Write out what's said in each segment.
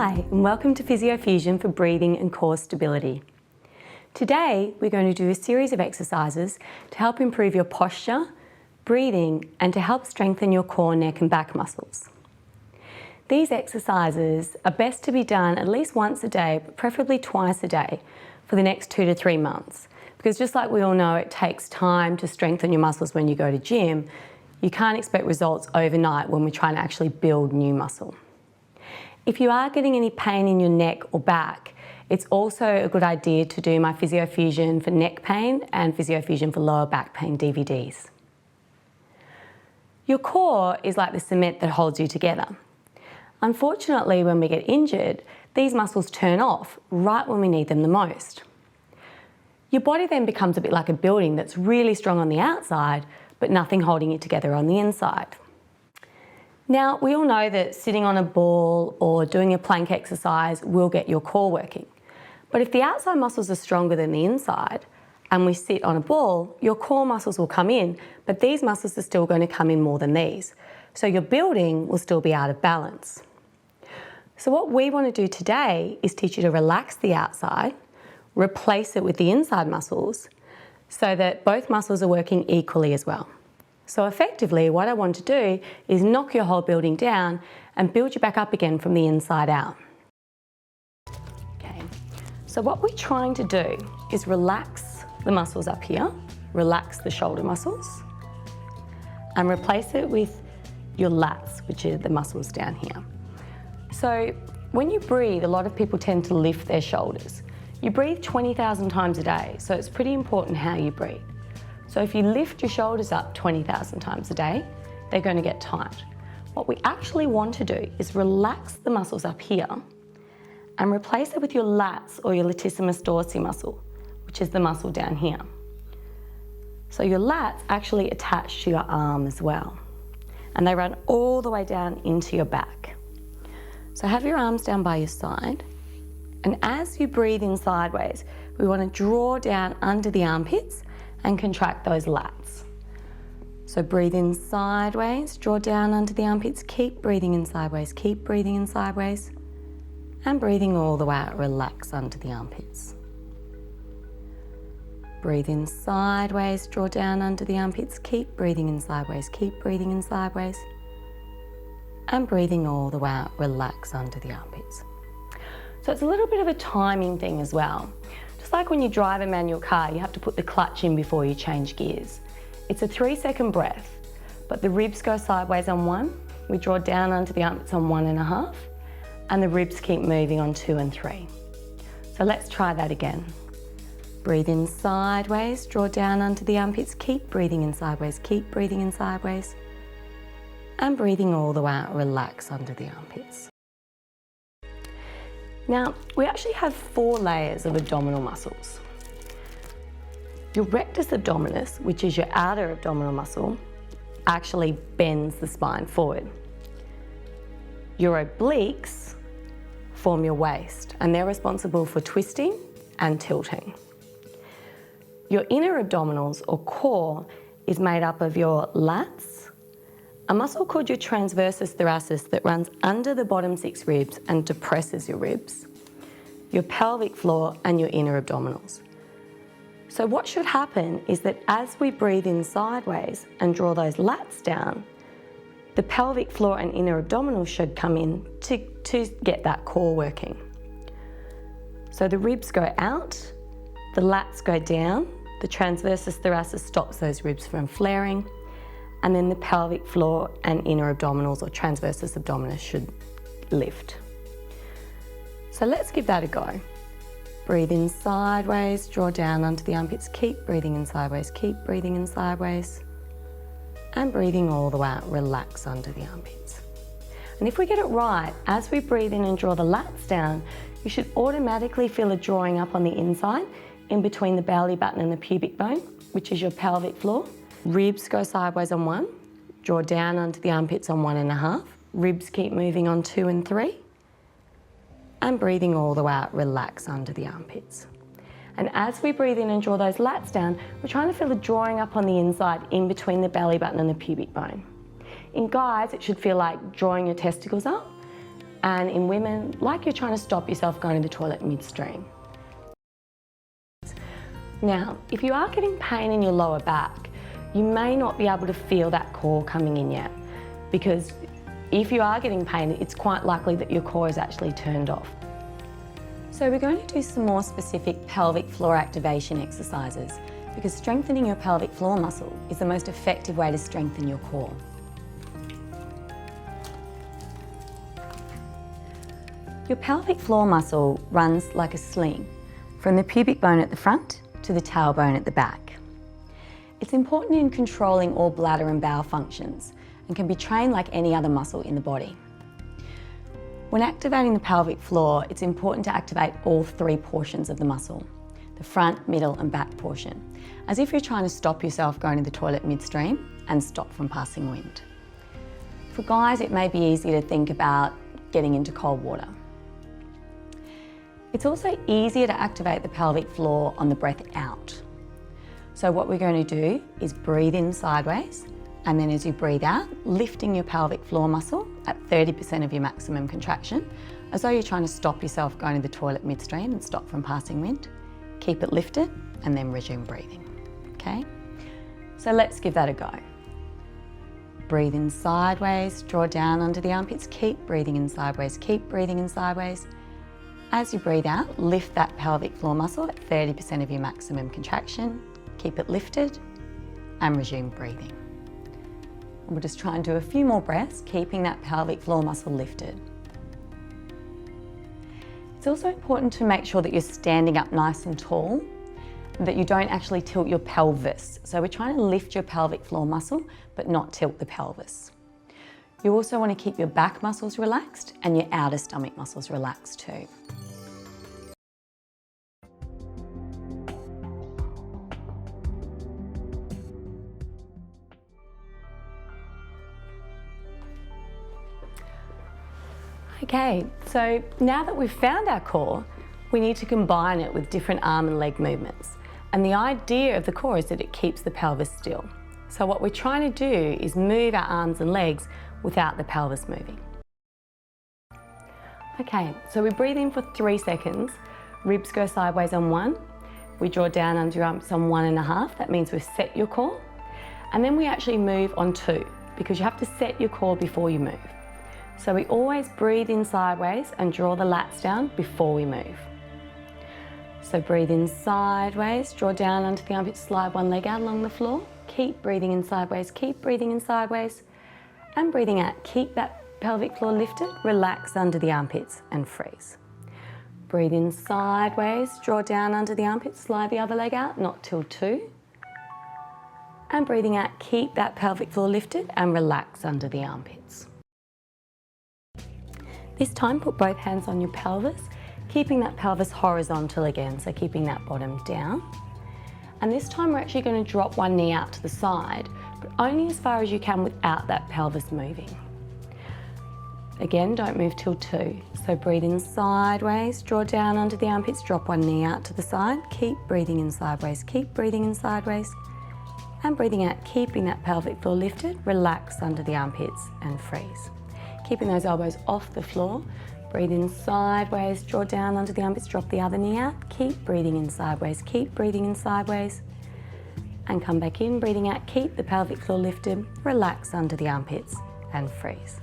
Hi, and welcome to Physiofusion for breathing and core stability. Today, we're going to do a series of exercises to help improve your posture, breathing, and to help strengthen your core, neck, and back muscles. These exercises are best to be done at least once a day, but preferably twice a day for the next 2 to 3 months. Because just like we all know, it takes time to strengthen your muscles when you go to gym. You can't expect results overnight when we're trying to actually build new muscle. If you are getting any pain in your neck or back, it's also a good idea to do my Physiofusion for neck pain and Physiofusion for lower back pain DVDs. Your core is like the cement that holds you together. Unfortunately, when we get injured, these muscles turn off right when we need them the most. Your body then becomes a bit like a building that's really strong on the outside, but nothing holding it together on the inside. Now, we all know that sitting on a ball or doing a plank exercise will get your core working. But if the outside muscles are stronger than the inside and we sit on a ball, your core muscles will come in, but these muscles are still going to come in more than these. So your building will still be out of balance. So what we want to do today is teach you to relax the outside, replace it with the inside muscles so that both muscles are working equally as well. So effectively, what I want to do is knock your whole building down and build you back up again from the inside out. Okay, so what we're trying to do is relax the muscles up here, relax the shoulder muscles, and replace it with your lats, which are the muscles down here. So when you breathe, a lot of people tend to lift their shoulders. You breathe 20,000 times a day, so it's pretty important how you breathe. So if you lift your shoulders up 20,000 times a day, they're going to get tight. What we actually want to do is relax the muscles up here and replace it with your lats or your latissimus dorsi muscle, which is the muscle down here. So your lats actually attach to your arm as well, and they run all the way down into your back. So have your arms down by your side, and as you breathe in sideways, we want to draw down under the armpits and contract those lats. So breathe in sideways, draw down under the armpits, keep breathing in sideways, keep breathing in sideways, and breathing all the way out, relax under the armpits. Breathe in sideways, draw down under the armpits, keep breathing in sideways, keep breathing in sideways, and breathing all the way out, relax under the armpits. So it's a little bit of a timing thing as well. Just like when you drive a manual car, you have to put the clutch in before you change gears. It's a 3-second breath, but the ribs go sideways on 1, we draw down under the armpits on 1.5, and the ribs keep moving on 2 and 3. So let's try that again. Breathe in sideways, draw down under the armpits, keep breathing in sideways, keep breathing in sideways, and breathing all the way out, relax under the armpits. Now, we actually have 4 layers of abdominal muscles. Your rectus abdominis, which is your outer abdominal muscle, actually bends the spine forward. Your obliques form your waist, and they're responsible for twisting and tilting. Your inner abdominals, or core, is made up of your lats, a muscle called your transversus thoracis that runs under the bottom 6 ribs and depresses your ribs, your pelvic floor, and your inner abdominals. So what should happen is that as we breathe in sideways and draw those lats down, the pelvic floor and inner abdominals should come in to get that core working. So the ribs go out, the lats go down, the transversus thoracis stops those ribs from flaring, and then the pelvic floor and inner abdominals, or transversus abdominis, should lift. So let's give that a go. Breathe in sideways, draw down under the armpits, keep breathing in sideways, keep breathing in sideways, and breathing all the way out, relax under the armpits. And if we get it right, as we breathe in and draw the lats down, you should automatically feel a drawing up on the inside, in between the belly button and the pubic bone, which is your pelvic floor. Ribs go sideways on 1, draw down under the armpits on 1.5, ribs keep moving on 2 and 3, and breathing all the way out, relax under the armpits. And as we breathe in and draw those lats down, we're trying to feel a drawing up on the inside in between the belly button and the pubic bone. In guys, it should feel like drawing your testicles up. and in women, like you're trying to stop yourself going to the toilet midstream. Now, if you are getting pain in your lower back, you may not be able to feel that core coming in yet, because if you are getting pain, it's quite likely that your core is actually turned off. So we're going to do some more specific pelvic floor activation exercises, because strengthening your pelvic floor muscle is the most effective way to strengthen your core. Your pelvic floor muscle runs like a sling from the pubic bone at the front to the tailbone at the back. It's important in controlling all bladder and bowel functions and can be trained like any other muscle in the body. When activating the pelvic floor, it's important to activate all three portions of the muscle, the front, middle and back portion, as if you're trying to stop yourself going to the toilet midstream and stop from passing wind. For guys, it may be easy to think about getting into cold water. It's also easier to activate the pelvic floor on the breath out. So what we're going to do is breathe in sideways, and then as you breathe out, lifting your pelvic floor muscle at 30% of your maximum contraction, as though you're trying to stop yourself going to the toilet midstream and stop from passing wind. Keep it lifted and then resume breathing, okay? So let's give that a go. Breathe in sideways, draw down under the armpits, keep breathing in sideways, keep breathing in sideways. As you breathe out, lift that pelvic floor muscle at 30% of your maximum contraction, keep it lifted and resume breathing. We'll just try and do a few more breaths, keeping that pelvic floor muscle lifted. It's also important to make sure that you're standing up nice and tall, that you don't actually tilt your pelvis. So we're trying to lift your pelvic floor muscle, but not tilt the pelvis. You also want to keep your back muscles relaxed and your outer stomach muscles relaxed too. Okay, so now that we've found our core, we need to combine it with different arm and leg movements. And the idea of the core is that it keeps the pelvis still. So what we're trying to do is move our arms and legs without the pelvis moving. Okay, so we breathe in for 3 seconds, ribs go sideways on 1, we draw down under your arms on 1.5, that means we've set your core, and then we actually move on 2, because you have to set your core before you move. So we always breathe in sideways and draw the lats down before we move. So breathe in sideways, draw down under the armpits, slide one leg out along the floor, keep breathing in sideways, keep breathing in sideways, and breathing out, keep that pelvic floor lifted, relax under the armpits and freeze. Breathe in sideways, draw down under the armpits, slide the other leg out, not till 2. And breathing out, keep that pelvic floor lifted and relax under the armpits. This time, put both hands on your pelvis, keeping that pelvis horizontal again, so keeping that bottom down. And this time we're actually going to drop one knee out to the side, but only as far as you can without that pelvis moving. Again, don't move till 2. So breathe in sideways, draw down under the armpits, drop one knee out to the side, keep breathing in sideways, keep breathing in sideways, and breathing out, keeping that pelvic floor lifted, relax under the armpits and freeze. Keeping those elbows off the floor, breathe in sideways, draw down under the armpits, drop the other knee out, keep breathing in sideways, keep breathing in sideways, and come back in, breathing out, keep the pelvic floor lifted, relax under the armpits and freeze.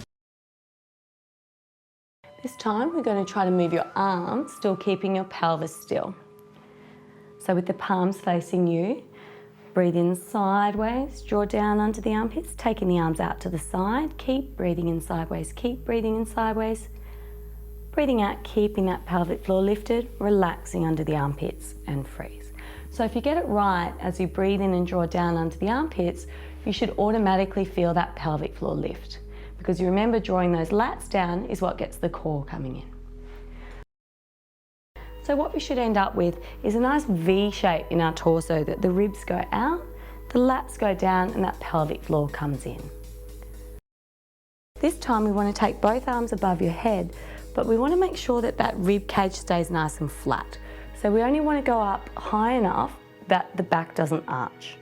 This time we're going to try to move your arms, still keeping your pelvis still. So with the palms facing you, breathe in sideways, draw down under the armpits, taking the arms out to the side, keep breathing in sideways, keep breathing in sideways, breathing out, keeping that pelvic floor lifted, relaxing under the armpits and freeze. So if you get it right, as you breathe in and draw down under the armpits, you should automatically feel that pelvic floor lift, because you remember drawing those lats down is what gets the core coming in. So what we should end up with is a nice V shape in our torso, that the ribs go out, the lats go down and that pelvic floor comes in. This time we want to take both arms above your head, but we want to make sure that that rib cage stays nice and flat. So we only want to go up high enough that the back doesn't arch.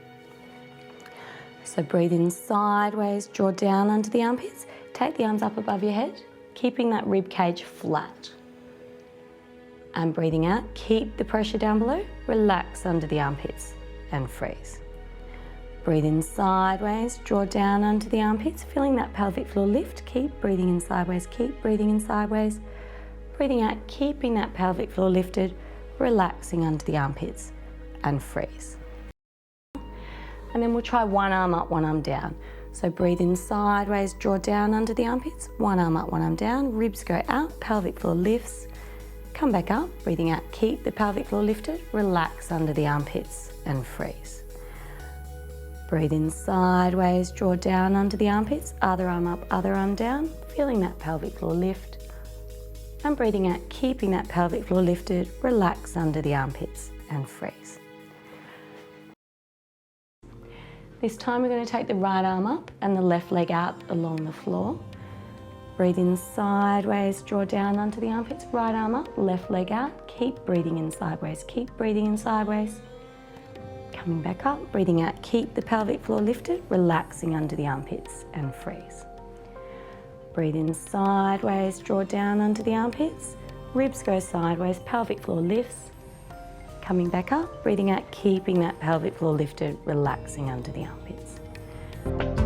So breathe in sideways, draw down under the armpits, take the arms up above your head keeping that rib cage flat. And breathing out, keep the pressure down below, relax under the armpits and freeze. Breathe in sideways, draw down under the armpits, feeling that pelvic floor lift. Keep breathing in sideways, keep breathing in sideways. Breathing out, keeping that pelvic floor lifted, relaxing under the armpits and freeze. And then we'll try one arm up, one arm down. So breathe in sideways, draw down under the armpits, one arm up, one arm down, ribs go out, pelvic floor lifts. Come back up, breathing out, keep the pelvic floor lifted, relax under the armpits and freeze. Breathe in sideways, draw down under the armpits, other arm up, other arm down, feeling that pelvic floor lift. And breathing out, keeping that pelvic floor lifted, relax under the armpits and freeze. This time we're going to take the right arm up and the left leg out along the floor. Breathe in sideways, draw down onto the armpits, right arm up, left leg out. Keep breathing in sideways, keep breathing in sideways. Coming back up, breathing out, keep the pelvic floor lifted, relaxing under the armpits and freeze. Breathe in sideways, draw down onto the armpits, ribs go sideways, pelvic floor lifts. Coming back up, breathing out, keeping that pelvic floor lifted, relaxing under the armpits.